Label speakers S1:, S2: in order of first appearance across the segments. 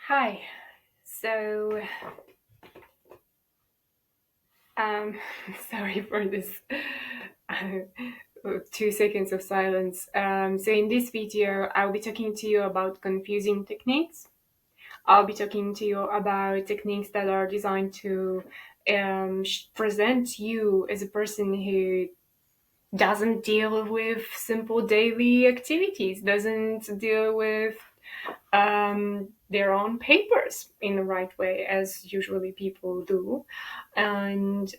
S1: Hi. So, um, sorry for this 2 seconds of silence. So, in this video, I'll be talking to you about confusing techniques. I'll be talking to you about techniques that are designed to present you as a person who doesn't deal with simple daily activities, doesn't deal with their own papers in the right way, as usually people do, and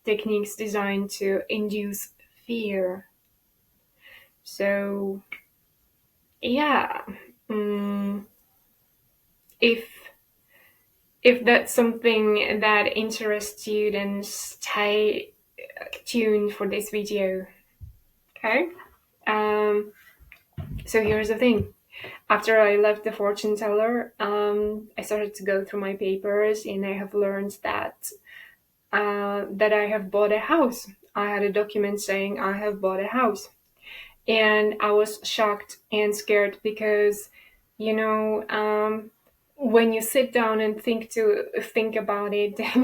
S1: techniques designed to induce fear. So, yeah, mm, if that's something that interests you, then stay tuned for this video. Okay. Um, so here's the thing. After I left the fortune teller, I started to go through my papers, and I have learned that I have bought a house. I had a document saying I have bought a house, and I was shocked and scared because, you know, when you sit down and think about it, then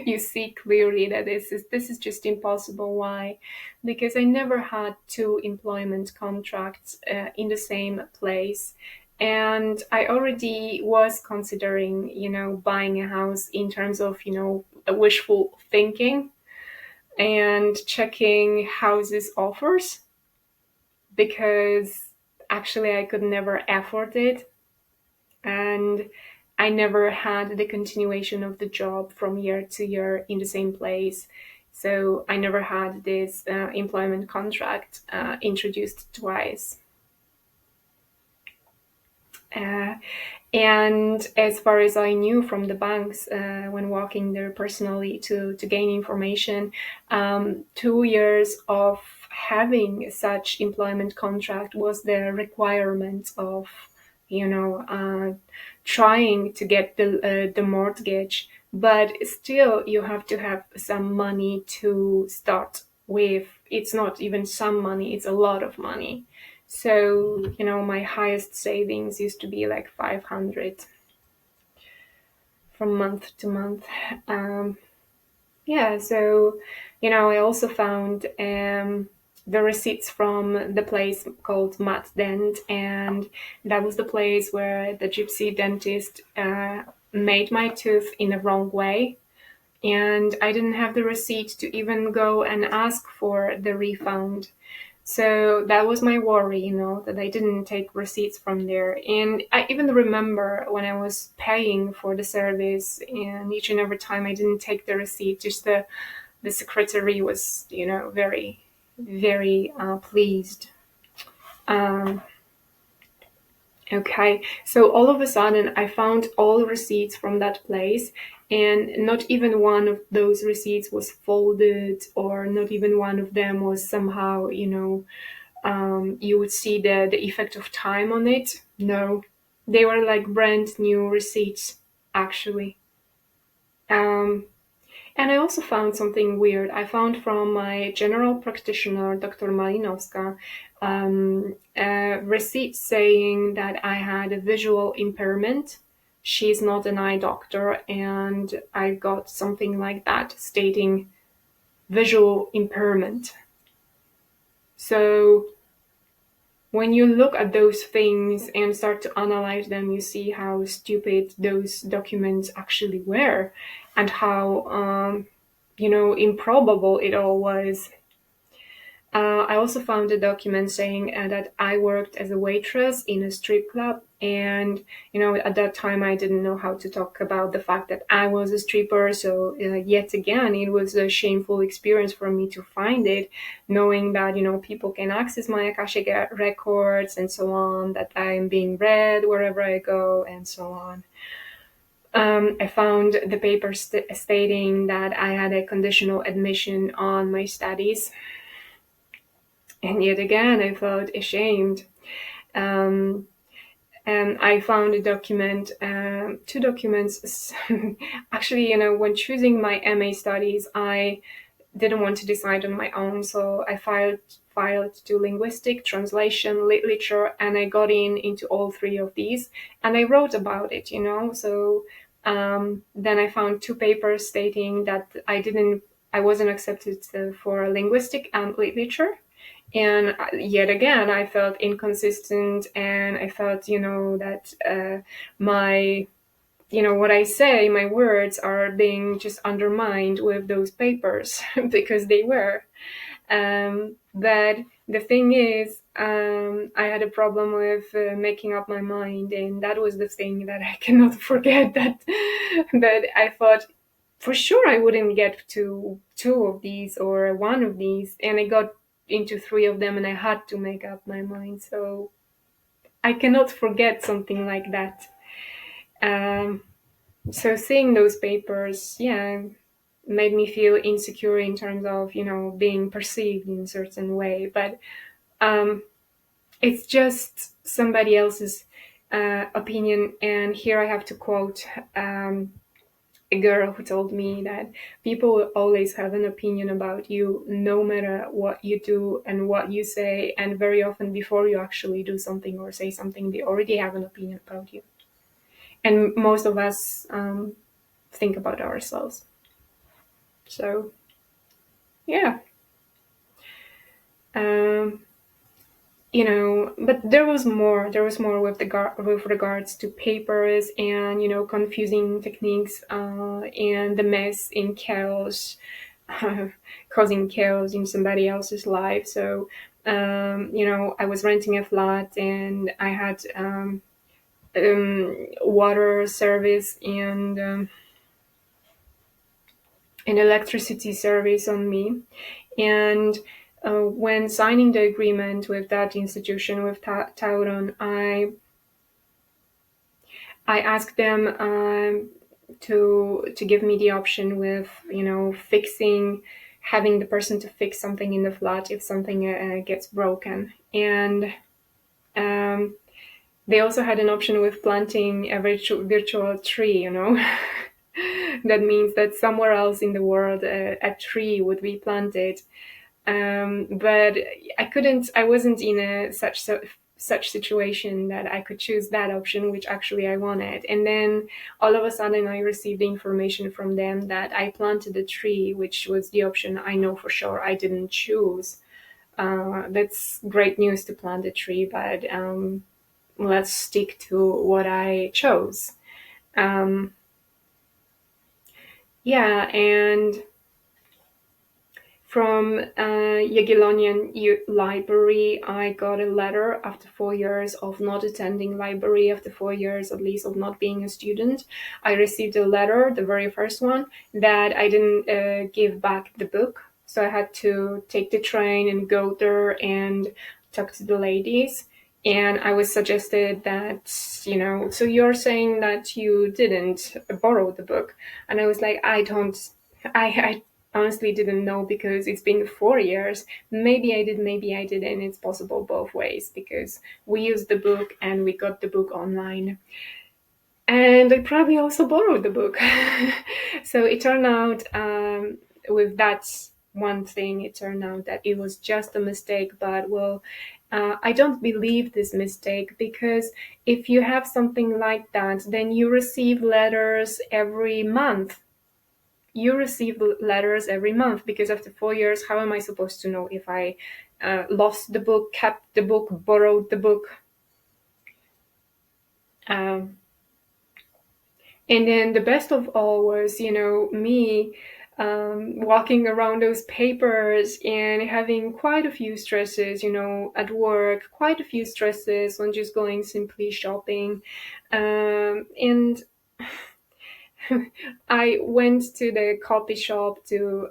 S1: you see clearly that this is just impossible. Why? Because I never had two employment contracts in the same place. And I already was considering, buying a house in terms of, wishful thinking and checking houses offers, because actually I could never afford it, and I never had the continuation of the job from year to year in the same place. So I never had this employment contract introduced twice. Uh, and as far as I knew from the banks when walking there personally to gain information, 2 years of having such employment contract was the requirement of, trying to get the mortgage. But still, you have to have some money to start with. It's not even some money; it's a lot of money. So, my highest savings used to be like 500 from month to month. Um, yeah, so, I also found the receipts from the place called Matt Dent, and that was the place where the gypsy dentist made my tooth in the wrong way. And I didn't have the receipt to even go and ask for the refund. So that was my worry, that I didn't take receipts from there. And I even remember when I was paying for the service, and each and every time I didn't take the receipt, just the secretary was, very, very pleased. Um, Okay, so all of a sudden I found all the receipts from that place, and not even one of those receipts was folded, or not even one of them was somehow, you would see the effect of time on it. No, they were like brand new receipts, actually. Um, and I also found something weird. I found from my general practitioner, Dr. Malinowska, a receipt saying that I had a visual impairment. She's not an eye doctor, and I got something like that stating visual impairment. So when you look at those things and start to analyze them, you see how stupid those documents actually were, and how improbable it all was. I also found a document saying that I worked as a waitress in a strip club, and at that time I didn't know how to talk about the fact that I was a stripper. So yet again, it was a shameful experience for me to find it, knowing that people can access my Akashic records and so on, that I am being read wherever I go, and so on. I found the paper stating that I had a conditional admission on my studies, and yet again, I felt ashamed. Um, and I found a document, two documents. Actually, when choosing my MA studies, I didn't want to decide on my own, so I filed filed to linguistic, translation, literature, and I got into all three of these, and I wrote about it, So then I found two papers stating that I wasn't accepted for linguistic and literature. And yet again, I felt inconsistent, and I felt, that my what I say, my words are being just undermined with those papers because they were. But the thing is, I had a problem with making up my mind, and that was the thing that I cannot forget. That I thought for sure I wouldn't get to two of these or one of these, and I got into three of them, and I had to make up my mind. So I cannot forget something like that. Um, so seeing those papers, yeah, made me feel insecure in terms of being perceived in a certain way. But um, it's just somebody else's opinion, and here I have to quote a girl who told me that people will always have an opinion about you no matter what you do and what you say, and very often before you actually do something or say something, they already have an opinion about you. And most of us think about ourselves. So yeah. Um, but there was more. There was more with with regards to papers and confusing techniques and the mess in chaos, causing chaos in somebody else's life. So I was renting a flat, and I had water service and an electricity service on me. And when signing the agreement with that institution, with Tauron, I asked them to give me the option with fixing, having the person to fix something in the flat if something gets broken. And they also had an option with planting a virtual tree. That means that somewhere else in the world a tree would be planted. But I wasn't in such situation that I could choose that option, which actually I wanted. And then all of a sudden I received the information from them that I planted a tree, which was the option I know for sure I didn't choose. That's great news to plant a tree, but let's stick to what I chose. Yeah, and from Jagiellonian Library, I got a letter after 4 years of not attending library, after 4 years at least of not being a student. I received a letter, the very first one, that I didn't give back the book. So I had to take the train and go there and talk to the ladies. And I was suggested that, so you're saying that you didn't borrow the book. And I was like, I honestly didn't know, because it's been 4 years. Maybe I did, maybe I didn't. It's possible both ways, because we used the book and we got the book online. And I probably also borrowed the book. So it turned out, with that one thing, it turned out that it was just a mistake. But well, I don't believe this mistake, because if you have something like that, then you receive letters every month. You receive letters every month, because after 4 years, how am I supposed to know if I lost the book, kept the book, borrowed the book? Um, and then the best of all was, me walking around those papers and having quite a few stresses, at work, quite a few stresses on just going simply shopping. And I went to the copy shop to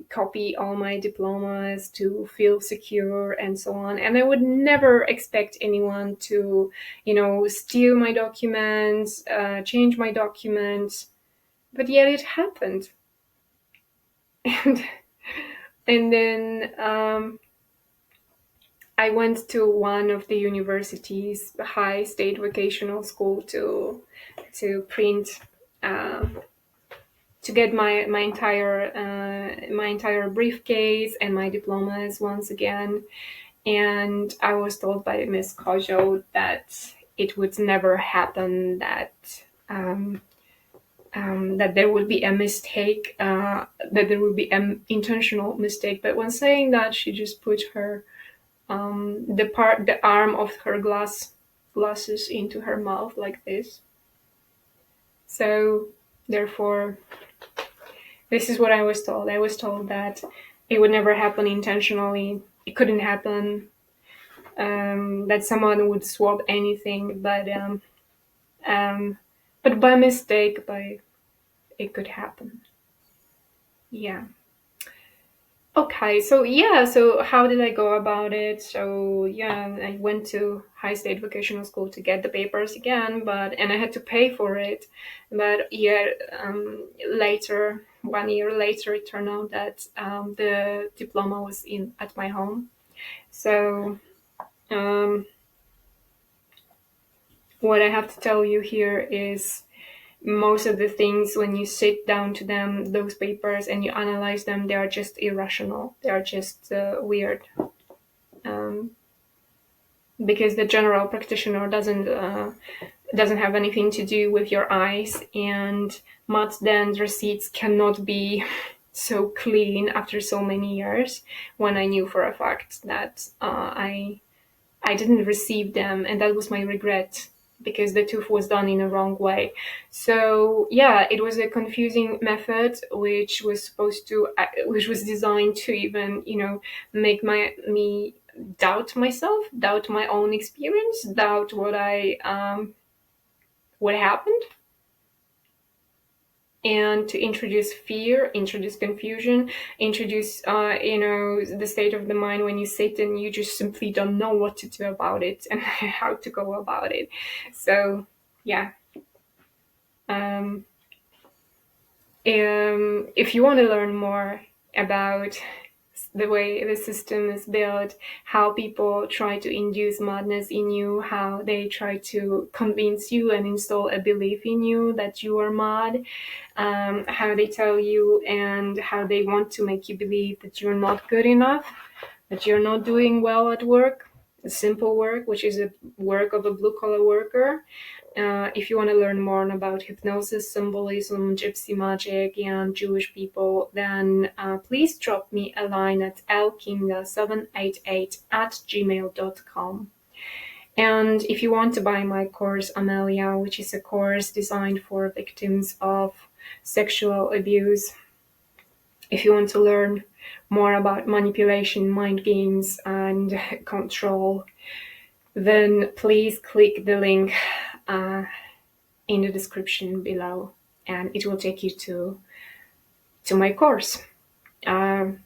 S1: copy all my diplomas to feel secure and so on. And I would never expect anyone to, steal my documents, change my documents, but yet it happened. And then I went to one of the universities, high state vocational school, to print to get my entire briefcase and my diplomas once again. And I was told by Miss Kojo that it would never happen, that there would be a mistake, that there would be an intentional mistake. But when saying that, she just put her the arm of her glasses into her mouth like this. So therefore, this is what I was told. I was told that it would never happen intentionally. It couldn't happen. That someone would swap anything, but by mistake, it could happen. Yeah. Okay, so how did I go about it? So yeah, I went to high state vocational school to get the papers again, and I had to pay for it. But later, 1 year later, it turned out that the diploma was in at my home. So um, what I have to tell you here is most of the things, when you sit down to them, those papers, and you analyze them, they are just irrational. They are just weird. Um, because the general practitioner doesn't have anything to do with your eyes, and math then receipts cannot be so clean after so many years, when I knew for a fact that I didn't receive them, and that was my regret, because the tooth was done in a wrong way. So yeah, it was a confusing method, which was designed to even, make me doubt myself, doubt my own experience, doubt what happened, and to introduce fear, introduce confusion, introduce the state of the mind when you sit and you just simply don't know what to do about it and how to go about it. So yeah. um, if you want to learn more about the way the system is built, how people try to induce madness in you, how they try to convince you and install a belief in you that you are mad, how they tell you and how they want to make you believe that you're not good enough, that you're not doing well at work, simple work, which is a work of a blue-collar worker. If you want to learn more about hypnosis, symbolism, gypsy magic, and Jewish people, then please drop me a line at lkinga788@gmail.com. And if you want to buy my course, Amelia, which is a course designed for victims of sexual abuse, if you want to learn more about manipulation, mind games, and control, then please click the link in the description below, and it will take you to my course. So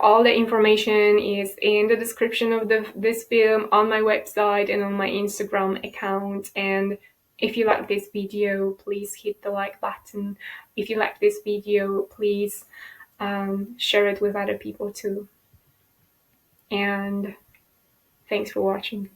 S1: all the information is in the description of this film, on my website, and on my Instagram account. And if you like this video, please hit the like button. If you like this video, please share it with other people too. And thanks for watching.